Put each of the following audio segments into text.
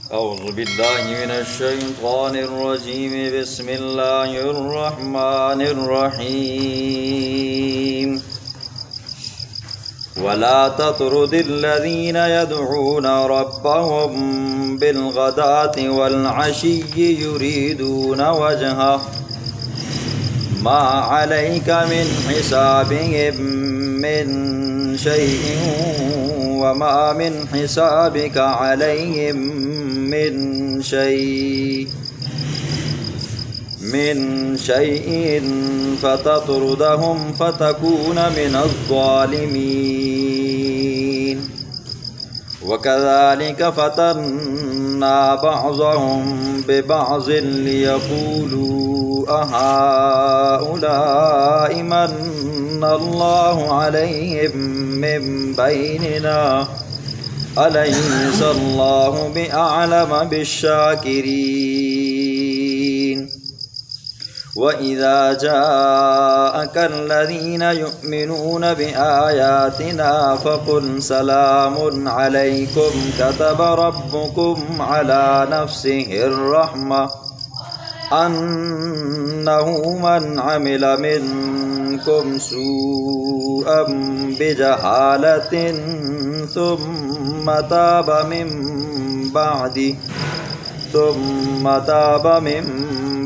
أعوذ بالله من الشيطان الرجيم بسم الله الرحمن الرحيم ولا تطرد الذين يدعون ربهم بالغداة والعشي يريدون وجهه ما عليك من حسابهم من شيء وما من حسابك عليهم من شيء فتطردهم فتكون من الظالمين وكذلك فتنا بعضهم ببعض ليقولوا أهؤلاء من الله عليهم من بيننا أليس الله بأعلم بالشاكرين وإذا جاءك الذين يؤمنون بآياتنا فقل سلام عليكم كتب ربكم على نفسه الرحمة أنه من عمل منكم سوءا بجهالة ثم تاب من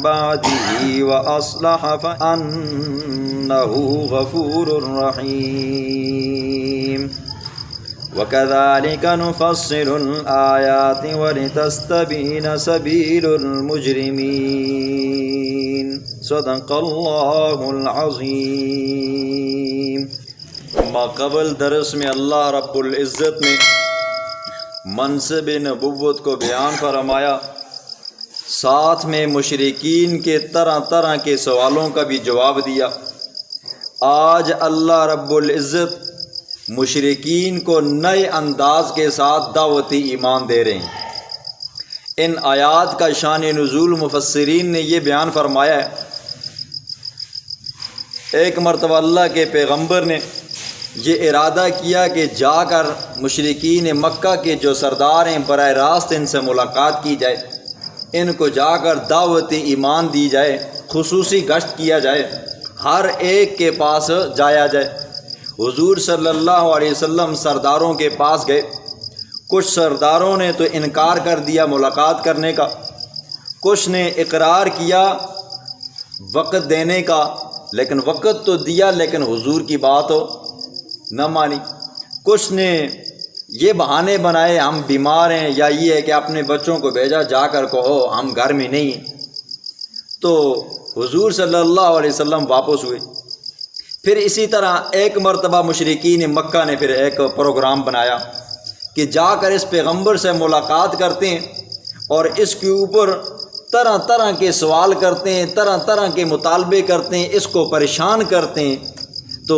بعده وأصلح فأنه غفور رحيم وكذلك نفصل الآيات ولتستبين سبيل المجرمين صدق اللہ العظیم۔ ما قبل درس میں اللہ رب العزت نے منصب نبوت کو بیان فرمایا، ساتھ میں مشرکین کے طرح طرح کے سوالوں کا بھی جواب دیا۔ آج اللہ رب العزت مشرکین کو نئے انداز کے ساتھ دعوت ایمان دے رہے ہیں۔ ان آیات کا شان نزول مفسرین نے یہ بیان فرمایا ہے، ایک مرتبہ اللہ کے پیغمبر نے یہ ارادہ کیا کہ جا کر مشرکین مکہ کے جو سردار ہیں براہ راست ان سے ملاقات کی جائے، ان کو جا کر دعوت ایمان دی جائے، خصوصی گشت کیا جائے، ہر ایک کے پاس جایا جائے۔ حضور صلی اللہ علیہ وسلم سرداروں کے پاس گئے، کچھ سرداروں نے تو انکار کر دیا ملاقات کرنے کا، کچھ نے اقرار کیا وقت دینے کا، لیکن وقت تو دیا لیکن حضور کی بات نہ مانی۔ کچھ نے یہ بہانے بنائے ہم بیمار ہیں، یا یہ ہے کہ اپنے بچوں کو بھیجا جا کر کہو ہم گھر میں نہیں ہیں۔ تو حضور صلی اللہ علیہ وسلم واپس ہوئے۔ پھر اسی طرح ایک مرتبہ مشرکین مکہ نے پھر ایک پروگرام بنایا کہ جا کر اس پیغمبر سے ملاقات کرتے ہیں اور اس کے اوپر طرح طرح کے سوال کرتے ہیں، طرح طرح کے مطالبے کرتے ہیں، اس کو پریشان کرتے ہیں۔ تو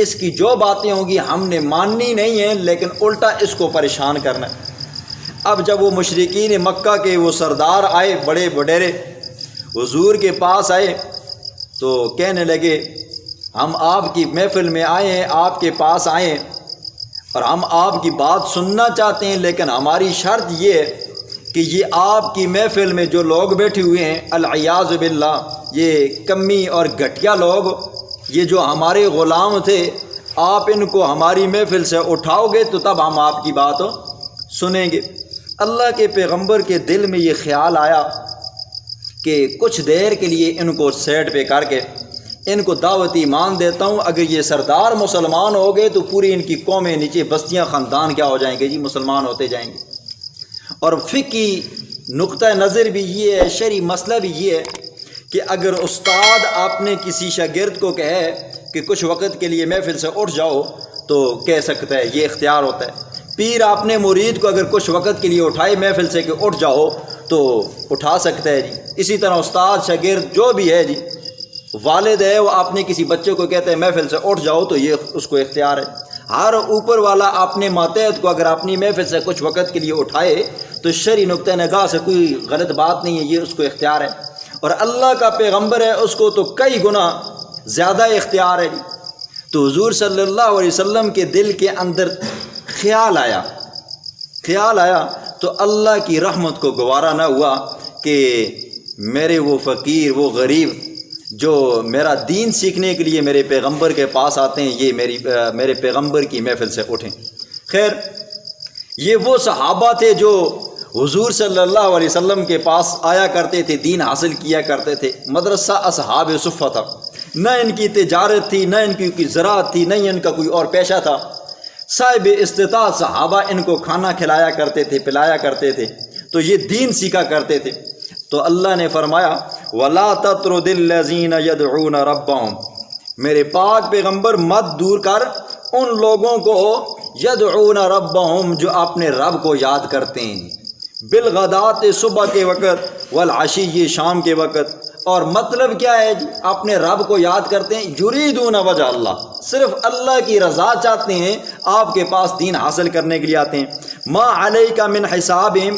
اس کی جو باتیں ہوں گی ہم نے ماننی نہیں ہیں، لیکن الٹا اس کو پریشان کرنا ہے۔ اب جب وہ مشرکین مکہ کے وہ سردار آئے، بڑے وڈیرے حضور کے پاس آئے تو کہنے لگے ہم آپ کی محفل میں آئے ہیں، آپ کے پاس آئے ہیں اور ہم آپ کی بات سننا چاہتے ہیں، لیکن ہماری شرط یہ ہے کہ یہ آپ کی محفل میں جو لوگ بیٹھے ہوئے ہیں العیاذ باللہ، یہ کمی اور گھٹیا لوگ، یہ جو ہمارے غلام تھے، آپ ان کو ہماری محفل سے اٹھاؤ گے تو تب ہم آپ کی بات سنیں گے۔ اللہ کے پیغمبر کے دل میں یہ خیال آیا کہ کچھ دیر کے لیے ان کو سیٹ پہ کر کے ان کو دعوت ایمان دیتا ہوں، اگر یہ سردار مسلمان ہو گئے تو پوری ان کی قومیں نیچے بستیاں خاندان کیا ہو جائیں گے جی، مسلمان ہوتے جائیں گے۔ اور فقہی نقطہ نظر بھی یہ ہے، شرعی مسئلہ بھی یہ ہے کہ اگر استاد آپ نے کسی شاگرد کو کہے کہ کچھ وقت کے لیے محفل سے اٹھ جاؤ تو کہہ سکتا ہے، یہ اختیار ہوتا ہے۔ پیر آپ نے مرید کو اگر کچھ وقت کے لیے اٹھائے محفل سے کہ اٹھ جاؤ تو اٹھا سکتا ہے جی۔ اسی طرح استاد شاگرد جو بھی ہے جی، والد ہے وہ آپ نے کسی بچے کو کہتے ہیں محفل سے اٹھ جاؤ تو یہ اس کو اختیار ہے۔ ہر اوپر والا اپنے ماتحت کو اگر اپنی محفل سے کچھ وقت کے لیے اٹھائے تو شرعی نقطہ نگاہ سے کوئی غلط بات نہیں ہے، یہ اس کو اختیار ہے۔ اور اللہ کا پیغمبر ہے، اس کو تو کئی گنا زیادہ اختیار ہے۔ تو حضور صلی اللہ علیہ وسلم کے دل کے اندر خیال آیا تو اللہ کی رحمت کو گوارا نہ ہوا کہ میرے وہ فقیر، وہ غریب جو میرا دین سیکھنے کے لیے میرے پیغمبر کے پاس آتے ہیں، یہ میرے پیغمبر کی محفل سے اٹھیں۔ خیر، یہ وہ صحابہ تھے جو حضور صلی اللہ علیہ وسلم کے پاس آیا کرتے تھے، دین حاصل کیا کرتے تھے۔ مدرسہ اصحاب صفہ تھا، نہ ان کی تجارت تھی، نہ ان کی کوئی زراعت تھی، نہ ان کا کوئی اور پیشہ تھا۔ صاحب استطاعت صحابہ ان کو کھانا کھلایا کرتے تھے، پلایا کرتے تھے، تو یہ دین سیکھا کرتے تھے۔ تو اللہ نے فرمایا وَلَا تَطْرُدِ الَّذِينَ يَدْعُونَ رَبَّهُمْ، میرے پاک پیغمبر مت دور کر ان لوگوں کو یدعون ربہم جو اپنے رب کو یاد کرتے ہیں، بالغدات صبح کے وقت، والعشی شام کے وقت۔ اور مطلب کیا ہے جی؟ اپنے رب کو یاد کرتے ہیں، یریدون وجہ اللہ، صرف اللہ کی رضا چاہتے ہیں، آپ کے پاس دین حاصل کرنے کے لیے آتے ہیں۔ ما علیک من حسابہم،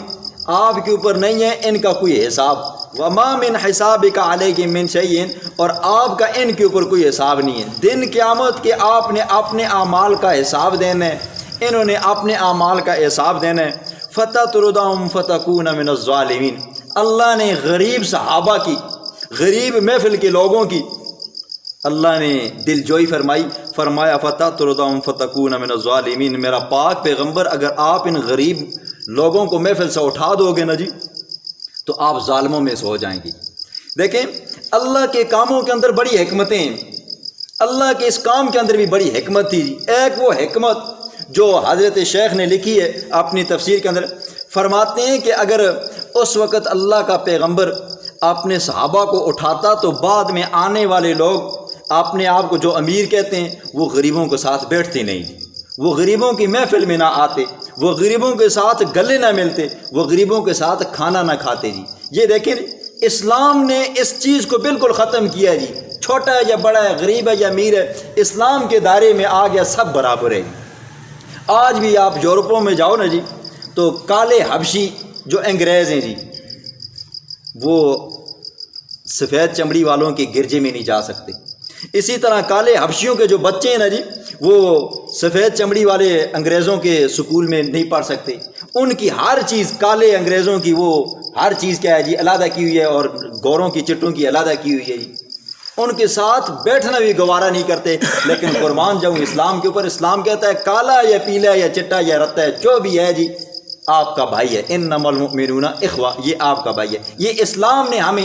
آپ کے اوپر نہیں ہے ان کا کوئی حساب، وما من حسابک علیک من شیء، اور آپ کا ان کے اوپر کوئی حساب نہیں ہے۔ دن قیامت کے آپ نے اپنے اعمال کا حساب دینا ہے، انہوں نے اپنے اعمال کا حساب دینا ہے۔ فتطردہم فتکون من الظالمین، اللہ نے غریب صحابہ کی، غریب محفل کے لوگوں کی اللہ نے دل جوئی فرمائی، فرمایا فتطردہم فتکون من الظالمین، میرا پاک پیغمبر اگر آپ ان غریب لوگوں کو محفل سے اٹھا دو گے نا جی تو آپ ظالموں میں سے ہو جائیں گی۔ دیکھیں اللہ کے کاموں کے اندر بڑی حکمتیں ہیں، اللہ کے اس کام کے اندر بھی بڑی حکمت تھی۔ ایک وہ حکمت جو حضرت شیخ نے لکھی ہے اپنی تفسیر کے اندر، فرماتے ہیں کہ اگر اس وقت اللہ کا پیغمبر اپنے صحابہ کو اٹھاتا تو بعد میں آنے والے لوگ اپنے آپ کو جو امیر کہتے ہیں وہ غریبوں کے ساتھ بیٹھتے نہیں، وہ غریبوں کی محفل میں نہ آتے، وہ غریبوں کے ساتھ گلے نہ ملتے، وہ غریبوں کے ساتھ کھانا نہ کھاتے جی۔ یہ دیکھیں اسلام نے اس چیز کو بالکل ختم کیا جی، چھوٹا ہے یا بڑا ہے، غریب ہے یا امیر ہے، اسلام کے دائرے میں آ گیا، سب برابر ہے۔ آج بھی آپ یورپوں میں جاؤ نا جی تو کالے حبشی جو انگریز ہیں جی وہ سفید چمڑی والوں کے گرجے میں نہیں جا سکتے، اسی طرح کالے حبشیوں کے جو بچے ہیں نا جی وہ سفید چمڑی والے انگریزوں کے سکول میں نہیں پڑھ سکتے۔ ان کی ہر چیز کالے انگریزوں کی وہ ہر چیز کیا ہے جی علیحدہ کی ہوئی ہے، اور گوروں کی چٹوں کی علیحدہ کی ہوئی ہے جی، ان کے ساتھ بیٹھنا بھی گوارا نہیں کرتے۔ لیکن قربان جاؤں اسلام کے اوپر، اسلام کہتا ہے کالا یا پیلا یا چٹا یا رتا ہے جو بھی ہے جی آپ کا بھائی ہے، انما المؤمنون اخوہ، یہ آپ کا بھائی ہے۔ یہ اسلام نے ہمیں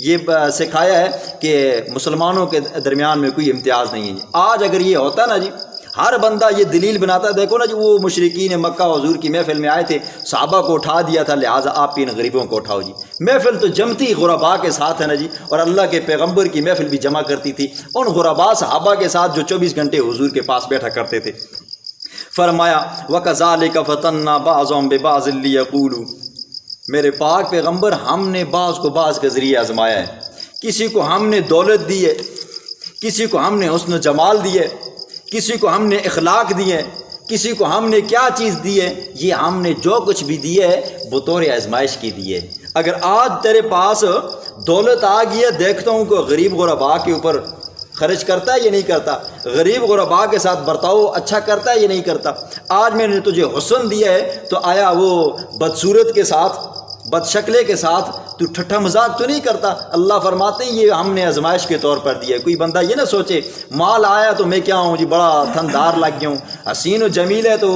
یہ سکھایا ہے کہ مسلمانوں کے درمیان میں کوئی امتیاز نہیں ہے جی۔ آج اگر یہ ہوتا نا جی، ہر بندہ یہ دلیل بناتا ہے، دیکھو نا جی وہ مشرکین مکہ حضور کی محفل میں آئے تھے، صحابہ کو اٹھا دیا تھا، لہٰذا آپ ان غریبوں کو اٹھاؤ جی۔ محفل تو جمتی غربا کے ساتھ ہے نا جی، اور اللہ کے پیغمبر کی محفل بھی جمع کرتی تھی ان غربا صحابہ کے ساتھ جو 24 گھنٹے حضور کے پاس بیٹھا کرتے تھے۔ فرمایا وَكَذَلِكَ فَتَنَّا بَعْضَهُمْ بِبَعْضٍ لِيَقُولُوا، میرے پاک پیغمبر ہم نے بعض کو بعض کے ذریعے آزمایا ہے، کسی کو ہم نے دولت دی ہے، کسی کو ہم نے حسن و جمال دی ہے، کسی کو ہم نے اخلاق دی ہے، کسی کو ہم نے کیا چیز دی ہے، یہ ہم نے جو کچھ بھی دی ہے بطور آزمائش کی دی ہے۔ اگر آج تیرے پاس دولت آ گئی ہے، دیکھتا ہوں کہ غریب غربا کے اوپر خرچ کرتا ہے یا نہیں کرتا، غریب غربا کے ساتھ برتاؤ اچھا کرتا ہے یا نہیں کرتا۔ آج میں نے تجھے حسن دیا ہے تو آیا وہ بدصورت کے ساتھ، بد شکلے کے ساتھ تو ٹھٹھا مذاق تو نہیں کرتا۔ اللہ فرماتے ہیں یہ ہم نے آزمائش کے طور پر دیا ہے۔ کوئی بندہ یہ نہ سوچے مال آیا تو میں کیا ہوں جی بڑا تھندار لگ گیا ہوں، حسین و جمیل ہے تو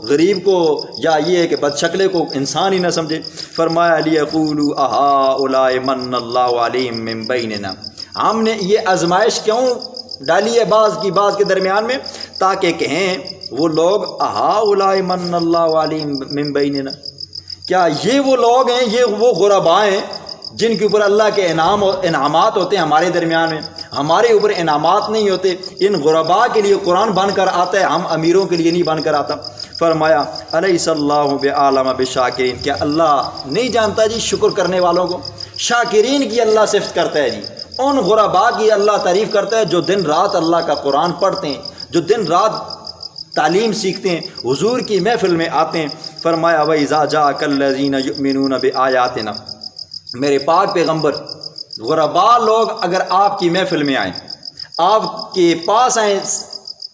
غریب کو یا یہ ہے کہ بد شکلے کو انسان ہی نہ سمجھے۔ فرمایا لیقولوا اہؤلاء من اللہ علیہم من بیننا، ہم نے یہ آزمائش کیوں ڈالی ہے بعض کی بعض کے درمیان میں، تاکہ کہیں وہ لوگ اہؤلاء من اللہ علیہم من بیننا، کیا یہ وہ لوگ ہیں، یہ وہ غرباء ہیں جن کے اوپر اللہ کے انعامات ہوتے ہیں ہمارے درمیان میں، ہمارے اوپر انعامات نہیں ہوتے۔ ان غرباء کے لیے قرآن بن کر آتا ہے، ہم امیروں کے لیے نہیں بن کر آتا۔ فرمایا الیس اللہ بعالم بالشاکرین، کیا اللہ نہیں جانتا جی شکر کرنے والوں کو؟ شاکرین کی اللہ صفت کرتا ہے جی، ان غرباء کی اللہ تعریف کرتا ہے جو دن رات اللہ کا قرآن پڑھتے ہیں، جو دن رات تعلیم سیکھتے ہیں، حضور کی محفل میں آتے ہیں۔ فرمایا وَإِذَا جَاءَكَ الَّذِينَ يُؤْمِنُونَ بِآيَاتِنَا، میرے پاک پیغمبر غرباء لوگ اگر آپ کی محفل میں آئیں، آپ کے پاس آئیں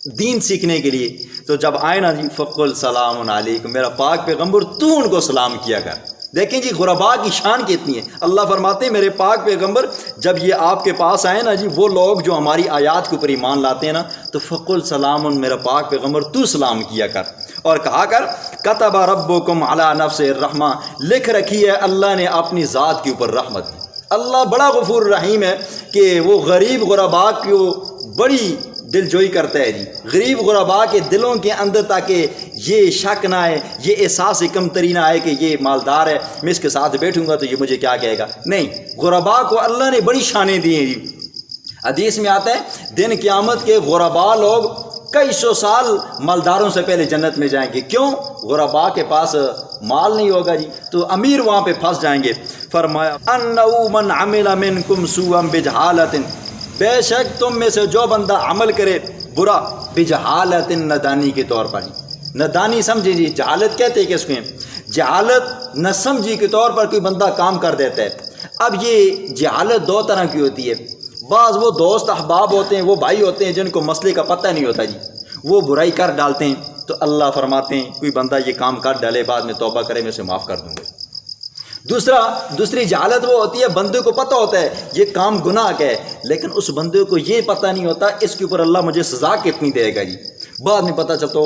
دین سیکھنے کے لیے، تو جب آئے نا جی فقل سلام علیکم، میرا پاک پیغمبر تو ان کو سلام کیا کر۔ دیکھیں جی غرباء کی شان کتنی ہے۔ اللہ فرماتے ہیں میرے پاک پیغمبر جب یہ آپ کے پاس آئے نا جی وہ لوگ جو ہماری آیات کے اوپر ایمان لاتے ہیں نا، تو فقل سلام، میرا پاک پیغمبر تو سلام کیا کر، اور کہا کر کتب ربکم علی نفسہ الرحمہ، لکھ رکھی ہے اللہ نے اپنی ذات کے اوپر رحمت۔ اللہ بڑا غفور رحیم ہے کہ وہ غریب غرباء کو بڑی دل جوئی کرتا ہے جی، غریب غرباء کے دلوں کے اندر، تاکہ یہ شک نہ آئے، یہ احساس کمتری نہ آئے کہ یہ مالدار ہے، میں اس کے ساتھ بیٹھوں گا تو یہ مجھے کیا کہے گا۔ نہیں، غرباء کو اللہ نے بڑی شانیں دی ہیں جی۔ حدیث میں آتا ہے دن قیامت کے غرباء لوگ کئی سو سال مالداروں سے پہلے جنت میں جائیں گے۔ کیوں؟ غرباء کے پاس مال نہیں ہوگا جی، تو امیر وہاں پہ پھنس جائیں گے۔ فرمایا انہ من عمل منکم سوءا بجہالۃ، بے شک تم میں سے جو بندہ عمل کرے برا بجہالۃ، نادانی کے طور پر، نادانی سمجھے جی، جہالت کہتے ہیں کہ اس کو جہالت نہ سمجھی کے طور پر کوئی بندہ کام کر دیتا ہے۔ اب یہ جہالت دو طرح کی ہوتی ہے، بعض وہ دوست احباب ہوتے ہیں، وہ بھائی ہوتے ہیں جن کو مسئلے کا پتہ نہیں ہوتا جی، وہ برائی کر ڈالتے ہیں، تو اللہ فرماتے ہیں کوئی بندہ یہ کام کر ڈالے بعد میں توبہ کرے میں اسے معاف کر دوں گا۔ دوسری جہالت وہ ہوتی ہے بندے کو پتہ ہوتا ہے یہ کام گناہ کا ہے، لیکن اس بندے کو یہ پتہ نہیں ہوتا اس کے اوپر اللہ مجھے سزا کتنی دے گا جی، بعد میں پتہ چلتا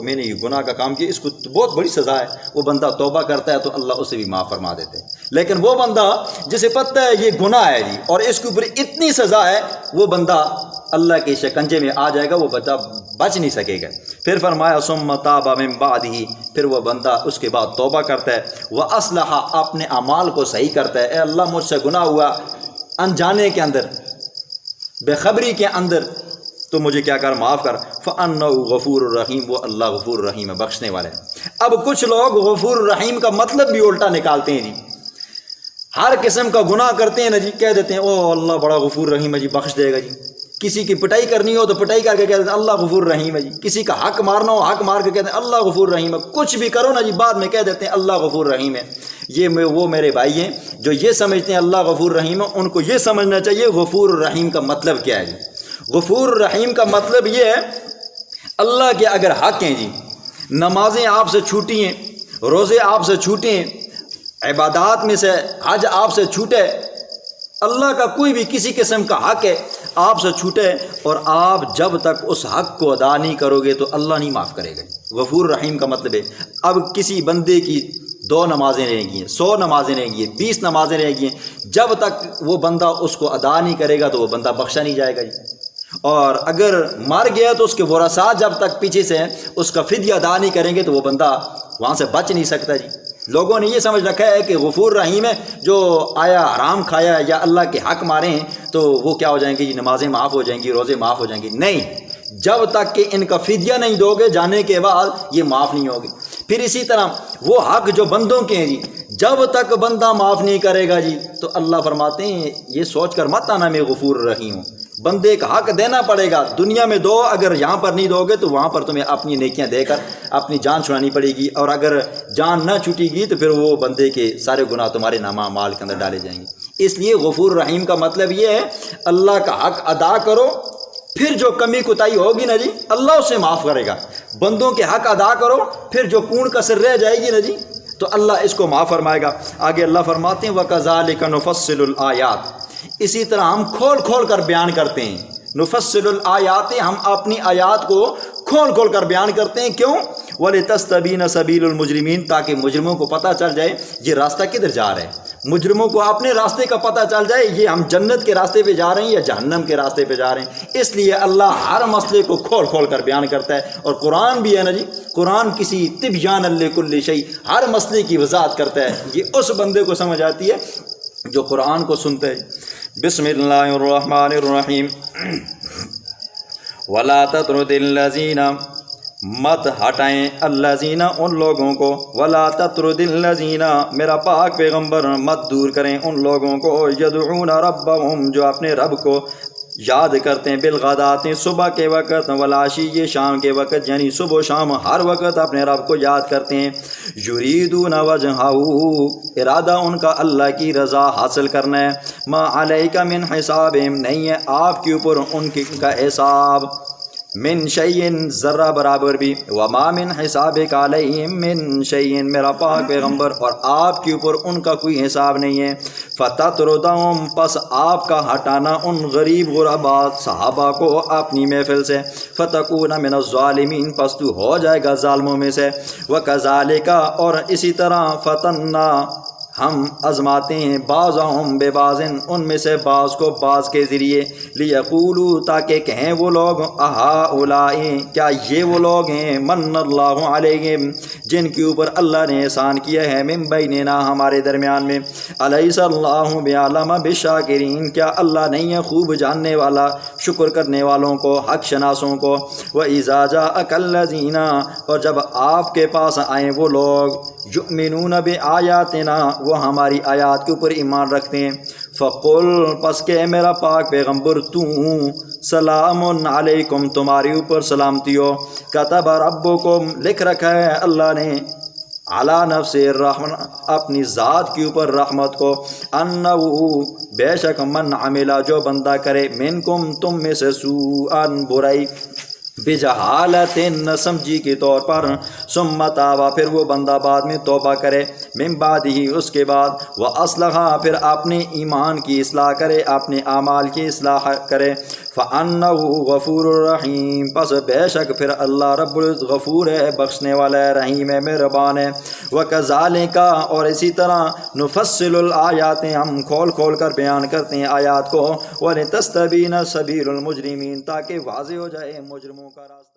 میں نے یہ گناہ کا کام کیا، اس کو بہت بڑی سزا ہے، وہ بندہ توبہ کرتا ہے تو اللہ اسے بھی معاف فرما دیتے ہیں۔ لیکن وہ بندہ جسے پتہ ہے یہ گناہ ہے جی اور اس کے اوپر اتنی سزا ہے، وہ بندہ اللہ کے شکنجے میں آ جائے گا، وہ بچہ بچ نہیں سکے گا۔ پھر فرمایا ثم تاب من بعدہ، پھر وہ بندہ اس کے بعد توبہ کرتا ہے، واصلح، اپنے اعمال کو صحیح کرتا ہے، اے اللہ مجھ سے گناہ ہوا انجانے کے اندر، بے خبری کے اندر، تو مجھے کیا کر، معاف کر۔ فَأَنَّهُ غفور الرحیم، وہ اللہ غفور الرحیم ہے، بخشنے والے ہیں۔ اب کچھ لوگ غفور الرحیم کا مطلب بھی الٹا نکالتے ہیں جی، ہر قسم کا گناہ کرتے ہیں نا جی، کہہ دیتے ہیں او اللہ بڑا غفور رحیم ہے جی، بخش دے گا جی، کسی کی پٹائی کرنی ہو تو پٹائی کر کے کہہ دیتے ہیں اللہ غفور رحیم ہے جی، کسی کا حق مارنا ہو حق مار کے کہتے ہیں اللہ غفور رحیم ہے، کچھ بھی کرو نا جی بعد میں کہہ دیتے ہیں اللہ غفور رحیم ہے۔ یہ وہ میرے بھائی ہیں جو یہ سمجھتے ہیں اللہ غفور رحیم ہے، ان کو یہ سمجھنا چاہیے غفور الرحیم کا مطلب کیا ہے جی۔ غفور الرحیم کا مطلب یہ ہے اللہ کے اگر حق ہیں جی، نمازیں آپ سے چھوٹی ہیں، روزے آپ سے چھوٹے ہیں، عبادات میں سے حج آپ سے چھوٹے، اللہ کا کوئی بھی کسی قسم کا حق ہے آپ سے چھوٹے، اور آپ جب تک اس حق کو ادا نہیں کرو گے تو اللہ نہیں معاف کرے گا۔ غفور رحیم کا مطلب ہے اب کسی بندے کی 2 نمازیں رہ گئی ہیں، 100 نمازیں رہ گئی ہیں، 20 نمازیں رہ گئی ہیں، جب تک وہ بندہ اس کو ادا نہیں کرے گا تو وہ بندہ بخشا نہیں جائے گا جی۔ اور اگر مر گیا تو اس کے ورثاء جب تک پیچھے سے اس کا فدیہ ادا نہیں کریں گے تو وہ بندہ وہاں سے بچ نہیں سکتا جی۔ لوگوں نے یہ سمجھ رکھا ہے کہ غفور رحیم ہے، جو آیا حرام کھایا یا اللہ کے حق مارے ہیں تو وہ کیا ہو جائیں گے جی، نمازیں معاف ہو جائیں گی، روزے معاف ہو جائیں گی۔ نہیں، جب تک کہ ان کا فدیہ نہیں دو گے جانے کے بعد یہ معاف نہیں ہوگی۔ پھر اسی طرح وہ حق جو بندوں کے ہیں جی، جب تک بندہ معاف نہیں کرے گا جی تو اللہ فرماتے ہیں یہ سوچ کر مت آنا میں غفور رحیم ہوں، بندے کا حق دینا پڑے گا، دنیا میں دو، اگر یہاں پر نہیں دو گے تو وہاں پر تمہیں اپنی نیکیاں دے کر اپنی جان چھڑانی پڑے گی، اور اگر جان نہ چھوٹے گی تو پھر وہ بندے کے سارے گناہ تمہارے نامہ اعمال کے اندر ڈالے جائیں گے۔ اس لیے غفور رحیم کا مطلب یہ ہے اللہ کا حق ادا کرو، پھر جو کمی کوتاہی ہوگی نا جی اللہ اسے معاف کرے گا۔ بندوں کے حق ادا کرو، پھر جو کون کسر رہ جائے گی نا جی تو اللہ اس کو معاف فرمائے گا۔ آگے اللہ فرماتے ہیں وَكَذَلِكَ نُفَصِّلُ الْآيَاتِ، اسی طرح ہم کھول کھول کر بیان کرتے ہیں۔ نفصل الآیات، ہم اپنی آیات کو کھول کھول کر بیان کرتے ہیں۔ کیوں؟ وَلِتَسْتَبِينَ سَبِيلُ الْمُجْرِمِينَ، تاکہ مجرموں کو پتہ چل جائے یہ راستہ کدھر جا رہا ہے، مجرموں کو اپنے راستے کا پتہ چل جائے یہ ہم جنت کے راستے پہ جا رہے ہیں یا جہنم کے راستے پہ جا رہے ہیں۔ اس لیے اللہ ہر مسئلے کو کھول کھول کر بیان کرتا ہے، اور قرآن بھی ہے نا جی، قرآن کسی تبیان لکل شیء، ہر مسئلے کی وضاحت کرتا ہے۔ یہ اس بندے کو سمجھ آتی ہے جو قرآن کو سنتا ہے۔ بسم اللہ الرحمن الرحیم۔ وَلَا تَطْرُدِ الَّذِينَ، مت ہٹائیں الذین ان لوگوں کو، وَلَا تَطْرُدِ الَّذِينَ میرا پاک پیغمبر مت دور کریں ان لوگوں کو، یدعون ربہم جو اپنے رب کو یاد کرتے ہیں، بالغداۃ صبح کے وقت، والعشی شام کے وقت، یعنی صبح و شام ہر وقت اپنے رب کو یاد کرتے ہیں، یریدون وجہہ ارادہ ان کا اللہ کی رضا حاصل کرنا ہے، ما علیک من حسابہم نہیں ہے آپ کے اوپر ان کا حساب، من شیئن ذرہ برابر بھی، وما من حسابک علیہم من شیئن، میرا پاک پیغمبر، اور آپ کے اوپر ان کا کوئی حساب نہیں ہے۔ فتطردہم، پس آپ کا ہٹانا ان غریب غربا صحابہ کو اپنی محفل سے، فتکون من الظالمین، پس تو ہو جائے گا ظالموں میں سے۔ وکذالک، اور اسی طرح فتننا، ہم آزماتے ہیں، بعضہم ببعض، ان میں سے بعض کو بعض کے ذریعے، لیقولوا، تاکہ کہیں وہ لوگ، اہؤلاء، کیا یہ وہ لوگ ہیں، من اللہ علیہم، جن کے اوپر اللہ نے احسان کیا ہے، من بیننا، ہمارے درمیان میں، الیس اللہ بعلم بالشاکرین، کیا اللہ نہیں ہے خوب جاننے والا شکر کرنے والوں کو، حق شناسوں کو۔ وَإِذَا جَاءَكَ الَّذِينَ، اور جب آپ کے پاس آئیں وہ لوگ، یؤمنون بآیاتنا، وہ ہماری آیات کے اوپر ایمان رکھتے ہیں، فقل، پس کہ میرا پاک پیغمبر تو، سلام علیکم، تمہارے اوپر سلامتی ہو، کتب ربکم، لکھ رکھا ہے اللہ نے، علی نفس الرحمہ، اپنی ذات کے اوپر رحمت کو، انہو، بے شک، من عملہ، جو بندہ کرے، منکم، تم میں سے، سوءاً، برائی، بجہالت، نہ سمجھی کے طور پر، ثم تاب، پھر وہ بندہ بعد میں توبہ کرے، من بعد ہی، اس کے بعد، واصلح، پھر اپنے ایمان کی اصلاح کرے، اپنے اعمال کی اصلاح کرے، فانہ غفور الرحیم، پس بے شک پھر اللہ رب العزت غفور ہے، بخشنے والا ہے، رحیم ہے، مہربان ہے۔ وکذالک، اور اسی طرح، نفصل الآیات، ہم کھول کھول کر بیان کرتے ہیں آیات کو، ولتستبین سبیل المجرمین، تاکہ واضح ہو جائے مجرموں کا راستہ۔